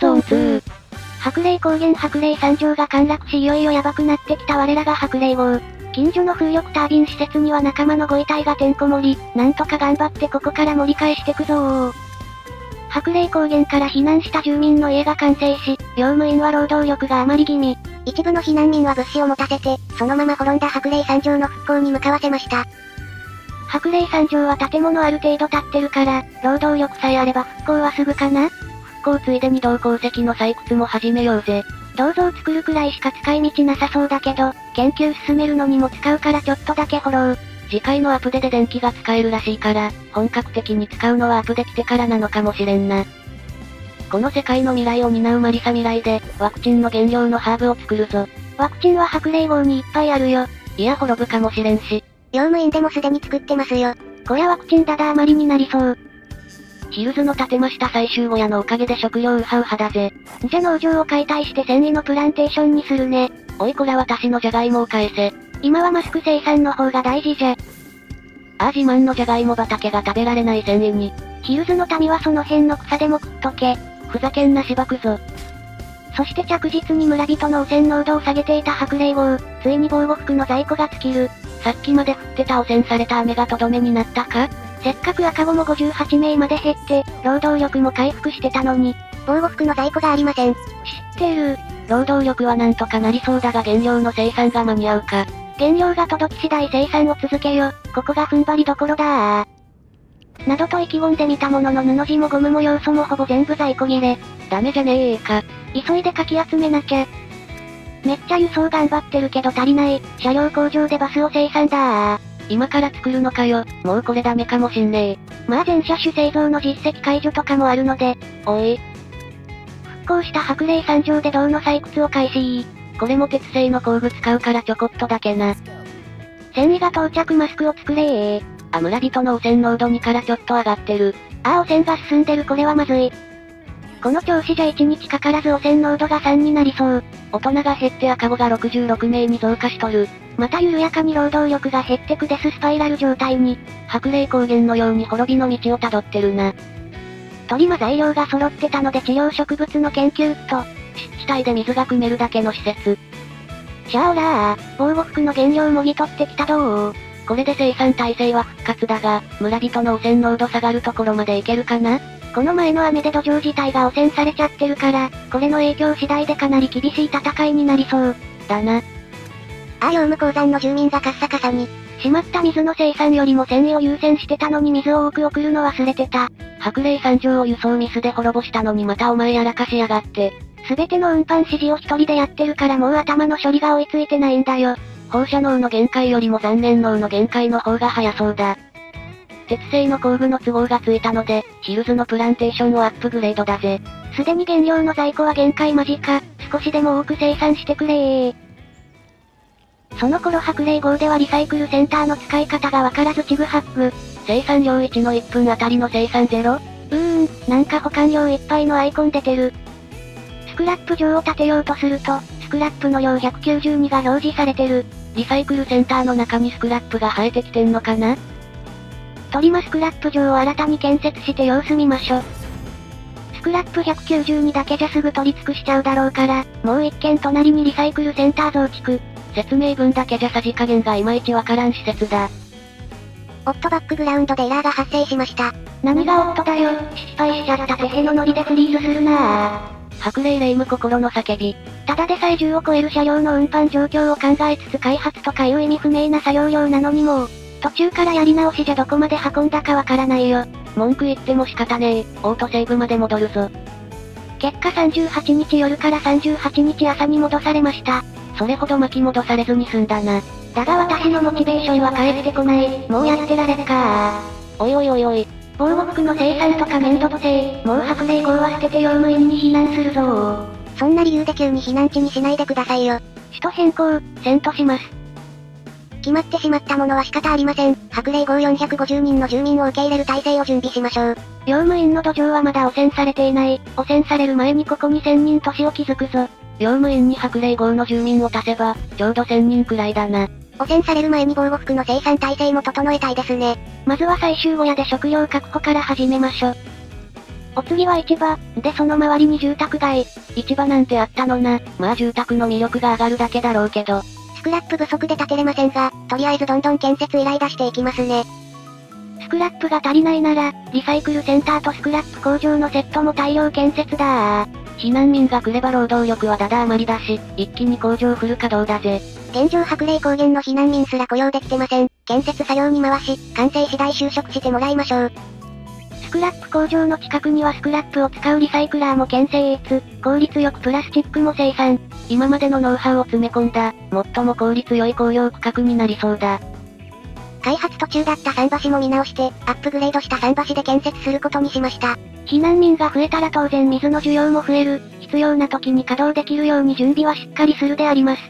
ゾーン2。白麗高原白麗山上が陥落しいよいよやばくなってきた我らが白麗号。近所の風力タービン施設には仲間のご遺体がてんこ盛り、なんとか頑張ってここから盛り返してくぞー。白麗高原から避難した住民の家が完成し、用務員は労働力が余り気味。一部の避難民は物資を持たせて、そのまま滅んだ白麗山上の復興に向かわせました。白麗山上は建物ある程度建ってるから、労働力さえあれば復興はすぐかな？復興ついでに銅鉱石の採掘も始めようぜ。銅像作るくらいしか使い道なさそうだけど、研究進めるのにも使うからちょっとだけフォロー。次回のアップデで電気が使えるらしいから、本格的に使うのはアップできてからなのかもしれんな。この世界の未来を担うマリサ未来で、ワクチンの原料のハーブを作るぞ。ワクチンは白麗号にいっぱいあるよ。いや滅ぶかもしれんし。用務員でもすでに作ってますよ。こりゃワクチンだだ余りになりそう。ヒルズの建てました最終小屋のおかげで食料ウハウハだぜ。じゃ農場を解体して繊維のプランテーションにするね。おいこら私のジャガイモを返せ。今はマスク生産の方が大事じゃ。ああ自慢のジャガイモ畑が食べられない繊維に。ヒルズの民はその辺の草でも食っとけ。ふざけんなしばくぞ。そして着実に村人の汚染濃度を下げていた白麗号、ついに防護服の在庫が尽きる。さっきまで降ってた汚染された雨がとどめになったか？せっかく赤子も58名まで減って、労働力も回復してたのに。防護服の在庫がありません。知ってる。労働力はなんとかなりそうだが原料の生産が間に合うか。原料が届き次第生産を続けよ。ここが踏ん張りどころだなどと意気込んでみたものの布地もゴムも要素もほぼ全部在庫切れ。ダメじゃねえか。急いでかき集めなきゃ。めっちゃ輸送頑張ってるけど足りない。車両工場でバスを生産だ今から作るのかよ。もうこれダメかもしんねえ。まあ全車種製造の実績解除とかもあるので。おい。復興した白麗山上で銅の採掘を開始。これも鉄製の工具使うからちょこっとだけな。繊維が到着マスクを作れー。あ、村人の汚染濃度2からちょっと上がってる。ああ汚染が進んでるこれはまずい。この調子じゃ1日かからず汚染濃度が3になりそう。大人が減って赤子が66名に増加しとる。また緩やかに労働力が減ってくデススパイラル状態に。白麗高原のように滅びの道をたどってるな。鳥間材料が揃ってたので治療植物の研究と、湿地帯で水が汲めるだけの施設。シャオラー、防護服の原料もぎ取ってきたどー。これで生産体制は復活だが、村人の汚染濃度下がるところまでいけるかな？この前の雨で土壌自体が汚染されちゃってるから、これの影響次第でかなり厳しい戦いになりそう。だな。ああ用務鉱山の住民がカッサカサに。しまった水の生産よりも繊維を優先してたのに水を多く送るの忘れてた。白麗山上を輸送ミスで滅ぼしたのにまたお前やらかしやがって。すべての運搬指示を一人でやってるからもう頭の処理が追いついてないんだよ。放射能の限界よりも残念能の限界の方が早そうだ。鉄製の工具の都合がついたので、ヒルズのプランテーションをアップグレードだぜ。すでに原料の在庫は限界間近、少しでも多く生産してくれー。その頃白麗号ではリサイクルセンターの使い方がわからずちぐはっぐ。生産量1の1分あたりの生産ゼロ？なんか保管量いっぱいのアイコン出てる。スクラップ場を建てようとすると、スクラップの量192が表示されてる。リサイクルセンターの中にスクラップが生えてきてんのかな？トリマスクラップ場を新たに建設して様子見ましょ。スクラップ192だけじゃすぐ取り尽くしちゃうだろうから、もう一軒隣にリサイクルセンター増築。説明文だけじゃさじ加減がいまいちわからん施設だ。オットバックグラウンドでエラーが発生しました。何がオットだよ、失敗しちゃったてへのノリでフリーズするなぁ。白麗霊夢心の叫び。ただでさえ10を超える車両の運搬状況を考えつつ開発とかいう意味不明な作業量なのにもう、途中からやり直しじゃどこまで運んだかわからないよ。文句言っても仕方ねえ、オートセーブまで戻るぞ。結果38日夜から38日朝に戻されました。それほど巻き戻されずに済んだな。だが私のモチベーションは返ってこない。もうやってられっかおいおいおいおい。防護服の生産とか面倒くせえ。もう白麗号は捨てて用務員に避難するぞ。そんな理由で急に避難地にしないでくださいよ。首都変更、せんとします。決まってしまったものは仕方ありません。白麗号450人の住民を受け入れる体制を準備しましょう。用務員の土壌はまだ汚染されていない。汚染される前にここに1000人都市を築くぞ。用務員に白麗号の住民を足せば、ちょうど1000人くらいだな。汚染される前に防護服の生産体制も整えたいですね。まずは最終小屋で食料確保から始めましょ。お次は市場、でその周りに住宅街。市場なんてあったのな。まあ住宅の魅力が上がるだけだろうけど。スクラップ不足で建てれませんが、とりあえずどんどん建設依頼出していきますね。スクラップが足りないなら、リサイクルセンターとスクラップ工場のセットも大量建設だ。避難民が来れば労働力はだだ余りだし、一気に工場フル稼働だぜ。現状白麗高原の避難民すら雇用できてません。建設作業に回し、完成次第就職してもらいましょう。スクラップ工場の近くにはスクラップを使うリサイクラーも建設、効率よくプラスチックも生産。今までのノウハウを詰め込んだ、最も効率良い工業区画になりそうだ。開発途中だった桟橋も見直して、アップグレードした桟橋で建設することにしました。避難民が増えたら当然水の需要も増える。必要な時に稼働できるように準備はしっかりするであります。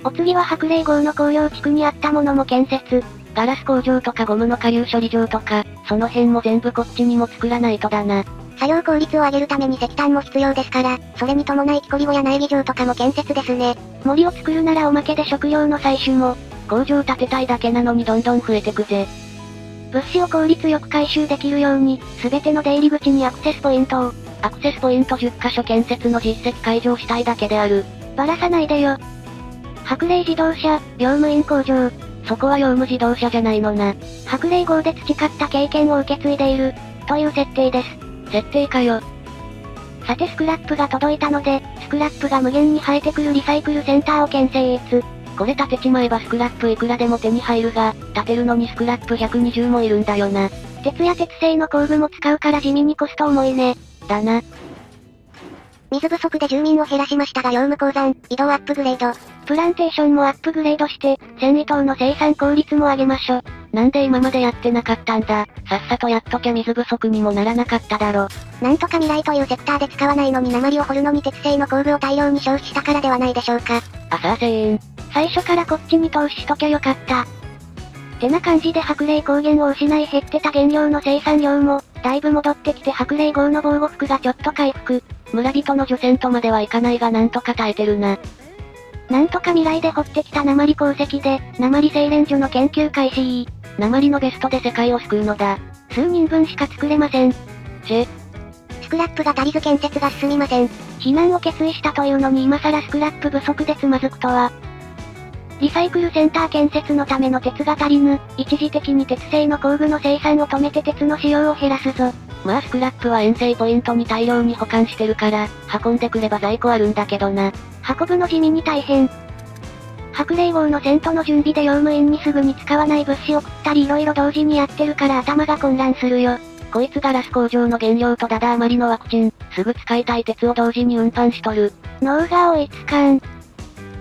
お次は白麗郷の工業地区にあったものも建設。ガラス工場とかゴムの下流処理場とか、その辺も全部こっちにも作らないとだな。作業効率を上げるために石炭も必要ですから、それに伴い木こり小や苗木場とかも建設ですね。森を作るならおまけで食料の採取も。工場建てたいだけなのにどんどん増えてくぜ。物資を効率よく回収できるように、すべての出入り口にアクセスポイントを。アクセスポイント10カ所建設の実績解除したいだけである。ばらさないでよ。白麗自動車、業務員工場。そこは業務自動車じゃないのな。白麗郷で培った経験を受け継いでいる、という設定です。設定かよ。さてスクラップが届いたので、スクラップが無限に生えてくるリサイクルセンターを建設。これ建てちまえばスクラップいくらでも手に入るが、建てるのにスクラップ120もいるんだよな。鉄や鉄製の工具も使うから地味にコスト重いね。だな。水不足で住民を減らしましたが業務鉱山、移動アップグレード。プランテーションもアップグレードして、繊維等の生産効率も上げましょ。なんで今までやってなかったんだ。さっさとやっときゃ水不足にもならなかっただろ。なんとか未来というセクターで使わないのに鉛を掘るのに鉄製の工具を大量に消費したからではないでしょうか。あさあせーん。最初からこっちに投資しときゃよかった。てな感じで白麗高原を失い減ってた原料の生産量も、だいぶ戻ってきて白麗郷の防護服がちょっと回復。村人の除染とまではいかないがなんとか耐えてるな。なんとか未来で掘ってきた鉛鉱石で、鉛精錬所の研究開始。鉛のベストで世界を救うのだ。数人分しか作れません。スクラップが足りず建設が進みません。避難を決意したというのに今更スクラップ不足でつまずくとは。リサイクルセンター建設のための鉄が足りぬ、一時的に鉄製の工具の生産を止めて鉄の使用を減らすぞ。まあスクラップは遠征ポイントに大量に保管してるから、運んでくれば在庫あるんだけどな。運ぶの地味に大変。白麗郷のセントの準備で用務員にすぐに使わない物資を食ったり色々同時にやってるから頭が混乱するよ。こいつガラス工場の原料とダダ余りのワクチン、すぐ使いたい鉄を同時に運搬しとる。脳が追いつかん。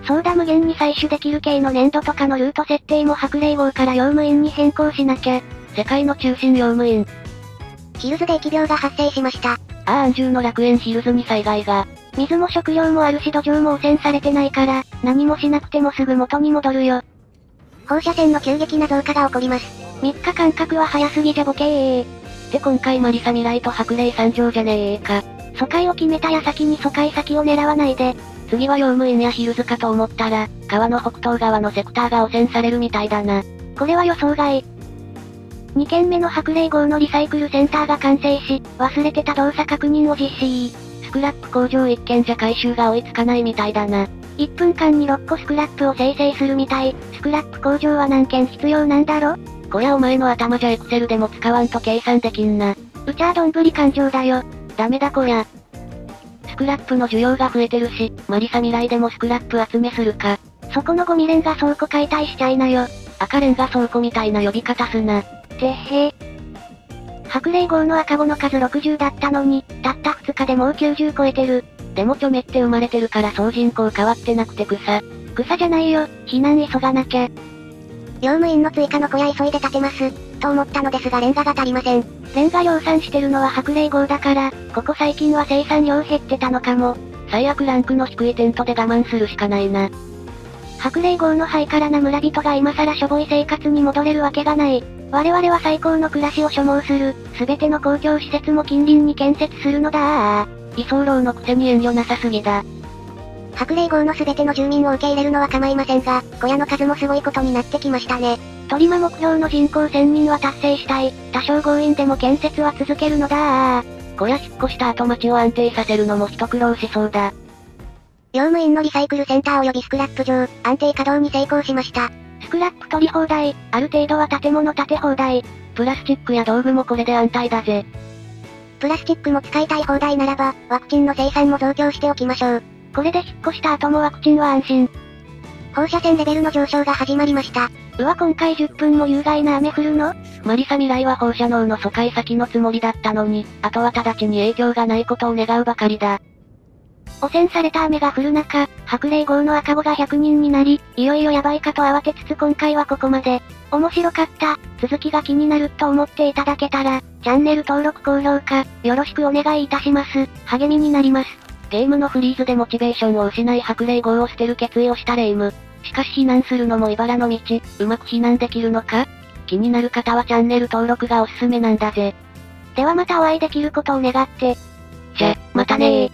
そうだ無限に採取できる系の粘土とかのルート設定も白麗郷から用務員に変更しなきゃ。世界の中心用務員。ヒルズで疫病が発生しました。安住の楽園ヒルズに災害が。水も食料もあるし土壌も汚染されてないから、何もしなくてもすぐ元に戻るよ。放射線の急激な増加が起こります。3日間隔は早すぎじゃボケー。って今回マリサ未来と白麗三条じゃねえか。疎開を決めた矢先に疎開先を狙わないで。次は用務員やヒルズかと思ったら、川の北東側のセクターが汚染されるみたいだな。これは予想外。2軒目の白麗郷のリサイクルセンターが完成し、忘れてた動作確認を実施。スクラップ工場1軒じゃ回収が追いつかないみたいだな。1分間に6個スクラップを生成するみたい。スクラップ工場は何件必要なんだろ？こりゃお前の頭じゃエクセルでも使わんと計算できんな。うちゃどんぶり勘定だよ。ダメだこりゃ。スクラップの需要が増えてるし、マリサ未来でもスクラップ集めするか。そこのゴミレンガ倉庫解体しちゃいなよ。赤レンガ倉庫みたいな呼び方すな。てっへー。白麗郷の赤子の数60だったのに、たった2日でもう90超えてる。でもちょめって生まれてるから総人口変わってなくて草。草じゃないよ、避難急がなきゃ。用務員の追加の小屋急いで建てます、と思ったのですがレンガが足りません。レンガ量産してるのは白麗郷だから、ここ最近は生産量減ってたのかも。最悪ランクの低いテントで我慢するしかないな。白麗郷のハイカラな村人が今更しょぼい生活に戻れるわけがない。我々は最高の暮らしを所望する、すべての公共施設も近隣に建設するのだ居候のくせに遠慮なさすぎだ。白麗郷のすべての住民を受け入れるのは構いませんが、小屋の数もすごいことになってきましたね。トリマ目標の人口1000人は達成したい。多少強引でも建設は続けるのだこりゃ引っ越した後街を安定させるのも一苦労しそうだ。用務員のリサイクルセンター及びスクラップ場、安定稼働に成功しました。スクラップ取り放題、ある程度は建物建て放題。プラスチックや道具もこれで安泰だぜ。プラスチックも使いたい放題ならば、ワクチンの生産も増強しておきましょう。これで引っ越した後もワクチンは安心。放射線レベルの上昇が始まりました。今回10分も有害な雨降るの？マリサ未来は放射能の疎開先のつもりだったのに、あとは直ちに影響がないことを願うばかりだ。汚染された雨が降る中、白麗号の赤子が100人になり、いよいよやばいかと慌てつつ今回はここまで。面白かった、続きが気になると思っていただけたら、チャンネル登録高評価、よろしくお願いいたします。励みになります。ゲームのフリーズでモチベーションを失い白麗号を捨てる決意をしたレイム。しかし避難するのも茨の道、うまく避難できるのか？気になる方はチャンネル登録がおすすめなんだぜ。ではまたお会いできることを願って。じゃ、またねー。